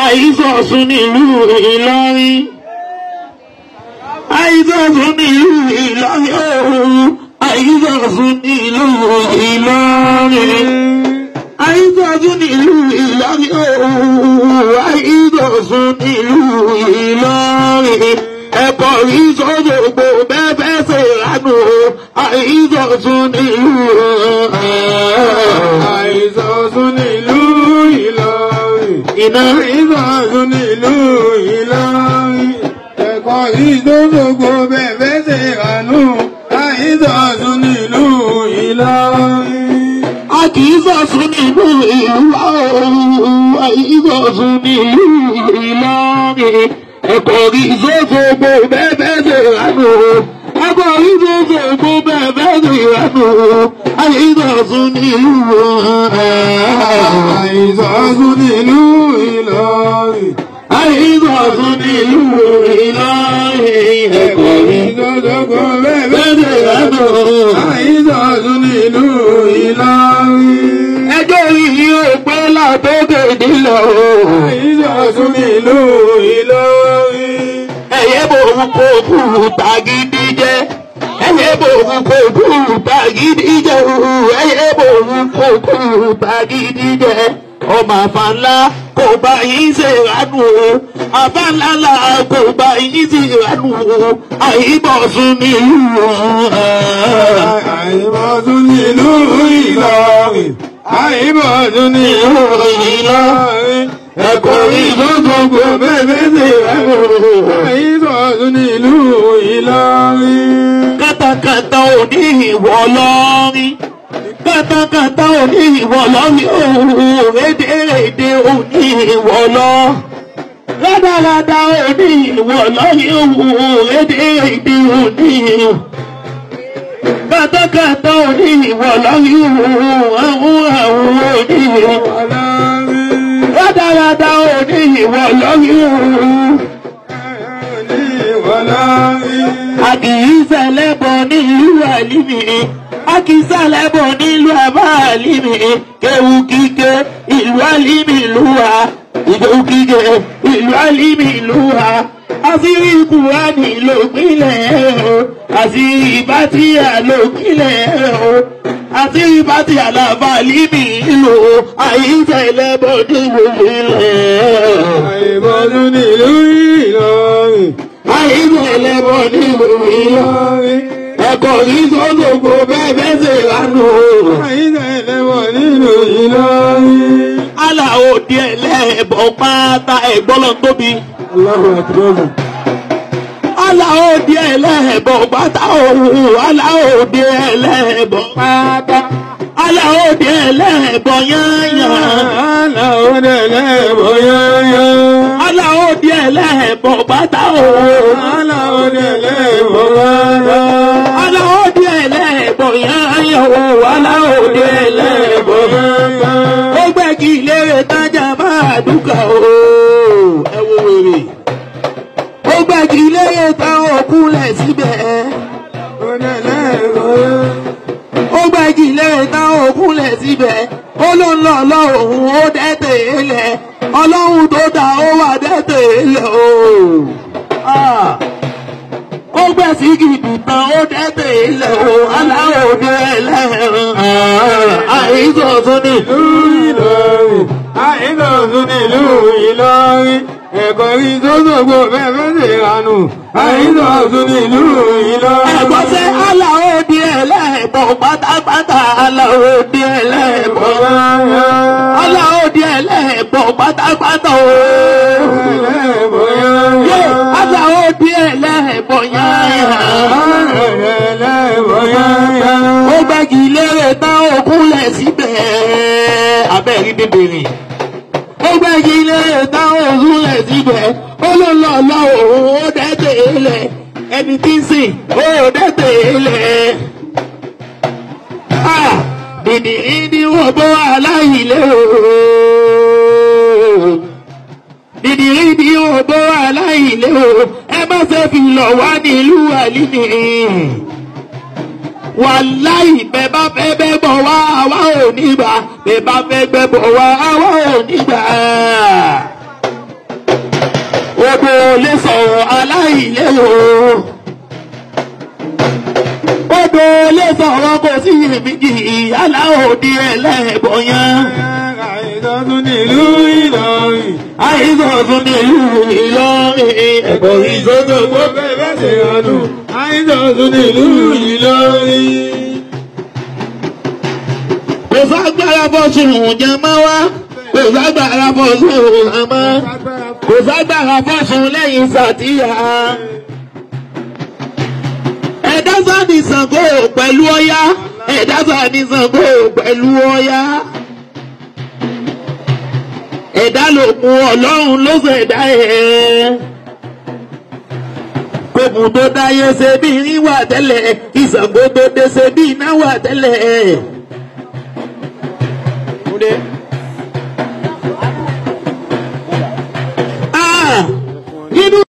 àìsọ̀sùn nílùú Ìlọrin. àìsọ̀sùn nílùú Ìlọrin ooo. àìsọ̀sùn nílùú Ìlọrin. àìsọ̀sùn nílùú Ìlọrin ooo. àìsọ̀sùn nílùú Ìlọrin. ẹ̀kọ́ ìsọ̀sọ̀gbò bẹ́ẹ̀ ṣe ránú. àìsọ̀sùn nílùú àìsọ̀sùn nílùú Ìlọrin. iná àìsọ̀sùn nílùú Ìlọrin. ẹ̀kọ́ ìsọ̀sọ̀gbò bẹ́ẹ̀ ṣe ránú. àìsọ̀sùn nílùú Ìlọrin. a kì í sọ̀sùn nílùú Ìlọrin. àìsọ̀sùn nílùú Ìlọrin. ẹ̀kọ́ ìsọ̀sọ̀gbò bẹ́ẹ̀ ṣe ránú. ẹ̀kọ́ ìsọ̀sọ̀gbò bẹ́ẹ̀ ṣe ránú. àìsọ̀sùn nílùú àìsọ̀sùn nílùú Ìlọrin. àìsọ̀sùn nílùú Ìlọrin. ẹ̀kọ́ ìsọ̀sọ̀gbò bẹ́ẹ̀ ṣe ránú. àìsọ̀sùn nílùú Ìlọrin. ẹjọ́ yìí ó pẹ́ látọ́gẹ̀ nílò. àìsọ̀sùn nílùú Ìlọrin. ẹ̀yẹ́ bò ń kó kúrúta gidi jẹ́. ẹ̀yẹ́ bò ń kó kúrúta gidi jẹ́. ẹ̀yẹ́ bò ń kó kúrúta gidi jẹ́. ọmọ àfàǹlá kò bá yín ṣe ìránú o. àfàǹlá kò bá yín ṣe ìránú o. àìbọ̀sùn nílùú. àìbọ̀sùn nílùú Ìlọrin. àìbọ̀sùn nílùú Ìlọrin. ẹ̀kọ́ ìdókòwò bẹ́ẹ̀ ṣe ìránú o. àìbọ̀sùn nílùú Ìlọrin. kátàkátà ò ní ìwọ lọ́rin. kátàkátà ò ní ìwọ lọ́rin ooo. rédèrèdè ò ní ìwọ lọ. rádaràdà ò ní ìwọ lọ́rin ooo. rédèrèdè ò ní ìwọ. kátàkátà ò ní ìwọ lọ́rin ooo. àwọn ò ní ìwọ. rádaràdà ò ní ìwọ lọ́rin ooo. a kì í ṣẹlẹ́bọ nílùú Àlímì. a kì í ṣẹlẹ́bọ nílùú àbá Àlímì. kéwú kíké ìlú Àlímì ìlú wa. ìjó kíké ìlú Àlímì ìlú wa. àṣírí Kùránì ló pínlẹ̀ o. àṣírí Bátìyà ló pínlẹ̀ o. àṣírí Bátìyà làbá Àlímì ìlú o. àìṣẹlẹ́bọ nílùú ilẹ̀. àìbọ̀sùn nílùú Ìlọrin. àìṣẹlẹ́bọ nílùú Ìlọrin. ẹ̀kọ́ ìsọ̀sọ̀gbò bẹ́ẹ̀ ṣe ránú o. àìṣẹlẹ́bọ nílùú Ìlọrin. aláwo díẹ̀ lẹ́ẹ̀bọ̀ pátá ẹ̀gbọ́n lọ tóbi. Allahu Akbar. aláwo díẹ̀ lẹ́ẹ̀bọ̀ pátá òun. aláwo díẹ̀ lẹ́ẹ̀bọ̀ pátá. aláwo díẹ̀ lẹ́ẹ̀bọ̀ yányán. aláwo díẹ̀ lẹ́ẹ̀bọ̀ yányán. aláwo díẹ̀ lẹ́ẹ̀bọ̀ pátá òun. aláwo díẹ̀ lẹ́ẹ̀bọ̀ pátá. aláwo díẹ̀ lẹ́ẹ̀bọ̀ yányán òun. aláwo díẹ̀ lẹ́ẹ̀bọ̀ pátá. ó gbẹ́gi lérè tájà máa dúkà o. ẹ wo wèrè. ó gbẹ́gi lérè táwọn òkúlẹ̀ síbẹ̀. ó gbẹ́gi lérè táwọn òkúlẹ̀ síbẹ̀. ó ló ń lọ ọlọ́run ó dẹ́tẹ̀ ilẹ̀. ọlọ́run tó dá ó wà dẹ́tẹ̀ ilẹ̀ o. ó gbẹ̀ sí gidi tán ó dẹ́tẹ̀ ilẹ̀ o. aláwọ̀ òde ẹlẹ́rìn. àìsọ̀tún ní ìlú Ìlọrin. àìsọ̀tún nílùú Ìlọrin. ẹ̀kọ́ ìsọ̀sọ̀gbò bẹ́ẹ̀ ṣe ránú. àìsọ̀tún nílùú Ìlọrin. ẹ̀gbọ́n ṣe aláwọ̀ òde ẹlẹ́bọ̀ pátápátá. aláwọ̀ òde ẹlẹ́bọ̀. aláwọ̀ òde ẹlẹ́bọ̀ pátápátá o. aláwọ̀ òde ẹlẹ́bọ̀ yányán. ó gbẹ́gi lérè tán òkúlẹ̀ síbẹ̀. abẹ́rí bèbèrè. ó gbẹ́gi lérè tán òkúlẹ̀ síbẹ̀. ó ló lọ lọ́wọ́ ó dẹ́tẹ̀ ilẹ̀. ẹni tí ń sìn ó dẹ́tẹ̀ ilẹ̀. dìdìrín ni wọ́n bọ́ aláìlé o. dìdìrín ni wọ́n bọ́ aláìlé o. ẹ má ṣe fi lọ̀ wá nílùú Àlímì. wàláì bẹ́ẹ̀ bá fẹ́ bẹ́ bọ̀ wá àwa ò ní gbà. bẹ́ẹ̀ bá fẹ́ gbẹ́ bọ̀ wá àwa ò ní gbà. ilé o. Odò lè sọ̀rọ̀ kò sí èméjì ìyálà òdi ẹlẹ́bọ̀ yẹn. Àìsàn tún nílùú Ìlọrin. Àìsàn tún nílùú Ìlọrin. Ẹ̀bọ̀ ìsọ́dọ̀ Gbogbo bẹ́ẹ̀ ṣe ránù. Àìsàn tún nílùú Ìlọrin. Kò ságbára fọ́sùn jẹ mọ́ wá. Kò ságbára fọ́sùn àmọ́. Kò ságbára fọ́sùn lẹ́yìn Sàtíyà. Ẹ̀dá sáni Ṣàngó pẹ̀lú Ọya. Ẹ̀dá sáni Ṣàngó pẹ̀lú Ọya. Ẹ̀dá lòkun Ọlọ́run ló ṣẹ̀dá ẹ̀. Kòkùn tó dáyé ṣe bí irin wà tẹ́lẹ̀. Ìṣàngó tó dé ṣe bí iná wà tẹ́lẹ̀. Nínú